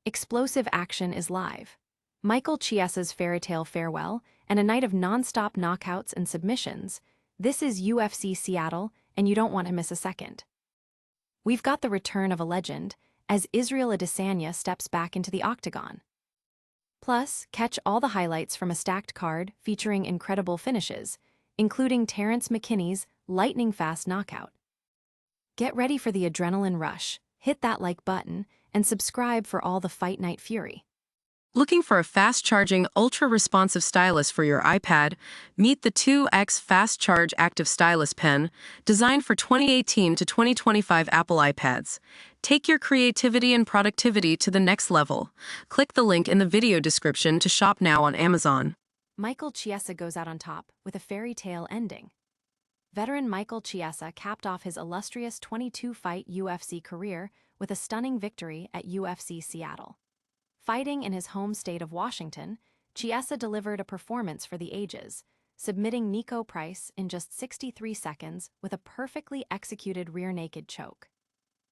Explosive action is live. Michael Chiesa's fairy tale farewell and a night of non-stop knockouts and submissions. This is UFC Seattle, and you don't want to miss a second. We've got the return of a legend, as Israel Adesanya steps back into the octagon. Plus, catch all the highlights from a stacked card featuring incredible finishes, including Terrance McKinney's lightning-fast knockout. Get ready for the adrenaline rush, hit that like button, and subscribe for all the Fight Night fury. Looking for a fast-charging, ultra-responsive stylus for your iPad? Meet the 2X Fast Charge Active Stylus Pen, designed for 2018 to 2025 Apple iPads. Take your creativity and productivity to the next level. Click the link in the video description to shop now on Amazon. Michael Chiesa goes out on top with a fairy tale ending. Veteran Michael Chiesa capped off his illustrious 22-fight UFC career with a stunning victory at UFC Seattle. Fighting in his home state of Washington, Chiesa delivered a performance for the ages, submitting Niko Price in just 63 seconds with a perfectly executed rear-naked choke.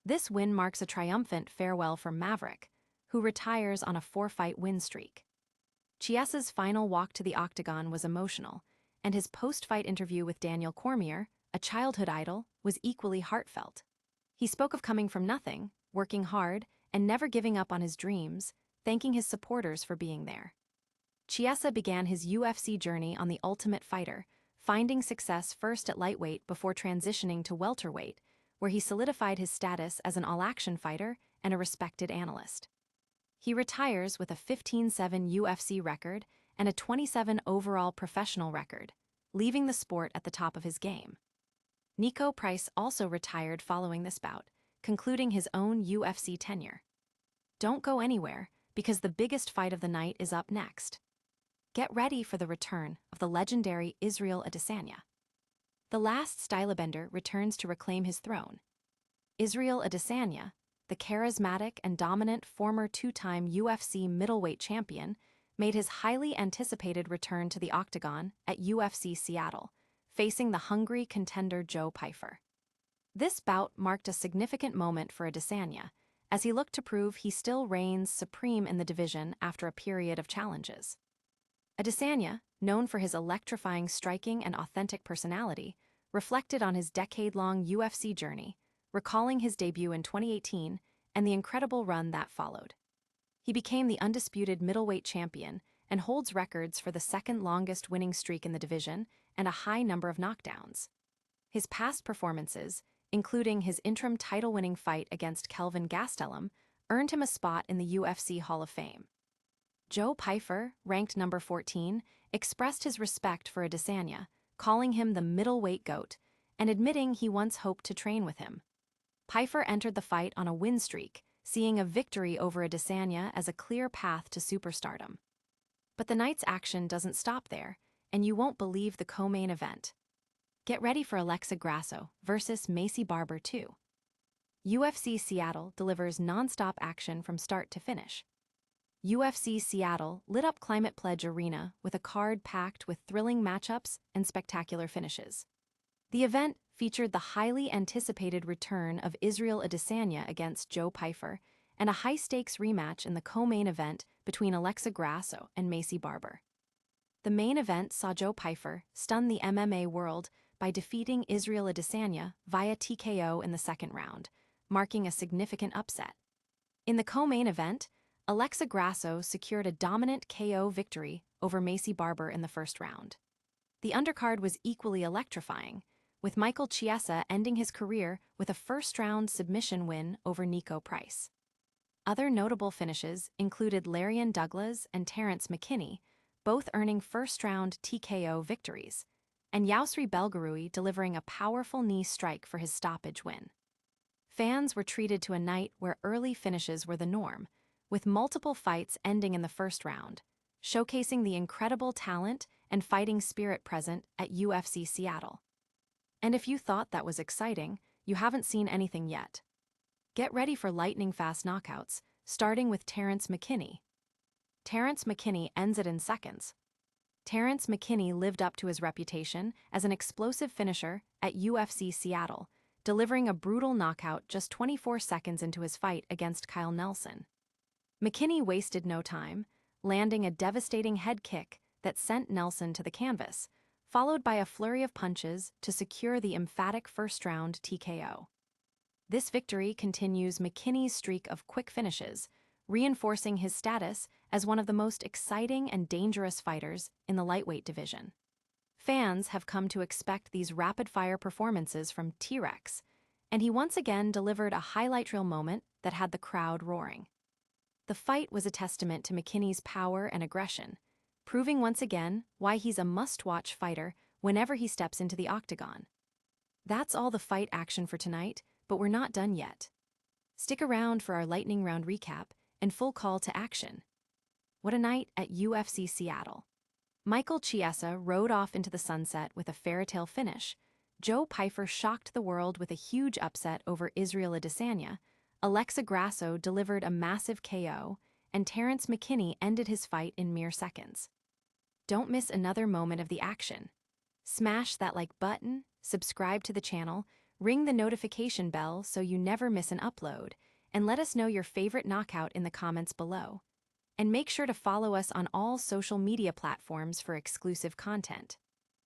This win marks a triumphant farewell for Maverick, who retires on a 4-fight win streak. Chiesa's final walk to the octagon was emotional, and his post-fight interview with Daniel Cormier, a childhood idol, was equally heartfelt. He spoke of coming from nothing, working hard, and never giving up on his dreams, thanking his supporters for being there. Chiesa began his UFC journey on The Ultimate Fighter, finding success first at lightweight before transitioning to welterweight, where he solidified his status as an all-action fighter and a respected analyst. He retires with a 15-7 UFC record and a 27 overall professional record, leaving the sport at the top of his game. Niko Price also retired following this bout, concluding his own UFC tenure. Don't go anywhere, because the biggest fight of the night is up next. Get ready for the return of the legendary Israel Adesanya. The last stylebender returns to reclaim his throne. Israel Adesanya, the charismatic and dominant former two-time UFC middleweight champion, made his highly anticipated return to the octagon at UFC Seattle, facing the hungry contender Joe Pyfer. This bout marked a significant moment for Adesanya, as he looked to prove he still reigns supreme in the division after a period of challenges. Adesanya, known for his electrifying striking and authentic personality, reflected on his decade-long UFC journey, recalling his debut in 2018 and the incredible run that followed. He became the undisputed middleweight champion and holds records for the second-longest winning streak in the division and a high number of knockdowns. His past performances, including his interim title-winning fight against Kelvin Gastelum, earned him a spot in the UFC Hall of Fame. Joe Pyfer, ranked number 14, expressed his respect for Adesanya, calling him the middleweight GOAT and admitting he once hoped to train with him. Pyfer entered the fight on a win streak, seeing a victory over Adesanya as a clear path to superstardom. But the night's action doesn't stop there, and you won't believe the co-main event. Get ready for Grasso versus Maycee Barber 2. UFC Seattle delivers non-stop action from start to finish. UFC Seattle lit up Climate Pledge Arena with a card packed with thrilling matchups and spectacular finishes. The event featured the highly anticipated return of Israel Adesanya against Joe Pyfer and a high-stakes rematch in the co-main event between Grasso and Maycee Barber. The main event saw Joe Pyfer stun the MMA world by defeating Israel Adesanya via TKO in the second round, marking a significant upset. In the co-main event, Grasso secured a dominant KO victory over Maycee Barber in the first round. The undercard was equally electrifying, with Michael Chiesa ending his career with a first-round submission win over Niko Price. Other notable finishes included Larian Douglas and Terrance McKinney, both earning first-round TKO victories, and Yusri Belgarui delivering a powerful knee strike for his stoppage win. Fans were treated to a night where early finishes were the norm, with multiple fights ending in the first round, showcasing the incredible talent and fighting spirit present at UFC Seattle. And if you thought that was exciting, you haven't seen anything yet. Get ready for lightning-fast knockouts, starting with Terrance McKinney. Terrance McKinney ends it in seconds. Terrance McKinney lived up to his reputation as an explosive finisher at UFC Seattle, delivering a brutal knockout just 24 seconds into his fight against Kyle Nelson. McKinney wasted no time, landing a devastating head kick that sent Nelson to the canvas, followed by a flurry of punches to secure the emphatic first-round TKO. This victory continues McKinney's streak of quick finishes, reinforcing his status as one of the most exciting and dangerous fighters in the lightweight division. Fans have come to expect these rapid-fire performances from T-Rex, and he once again delivered a highlight reel moment that had the crowd roaring. The fight was a testament to McKinney's power and aggression, proving once again why he's a must-watch fighter whenever he steps into the octagon. That's all the fight action for tonight, but we're not done yet. Stick around for our lightning round recap and full call to action. What a night at UFC Seattle. Michael Chiesa rode off into the sunset with a fairytale finish. Joe Pyfer shocked the world with a huge upset over Israel Adesanya. Grasso delivered a massive KO, and Terrance McKinney ended his fight in mere seconds. Don't miss another moment of the action. Smash that like button, subscribe to the channel, ring the notification bell so you never miss an upload, and let us know your favorite knockout in the comments below. And make sure to follow us on all social media platforms for exclusive content.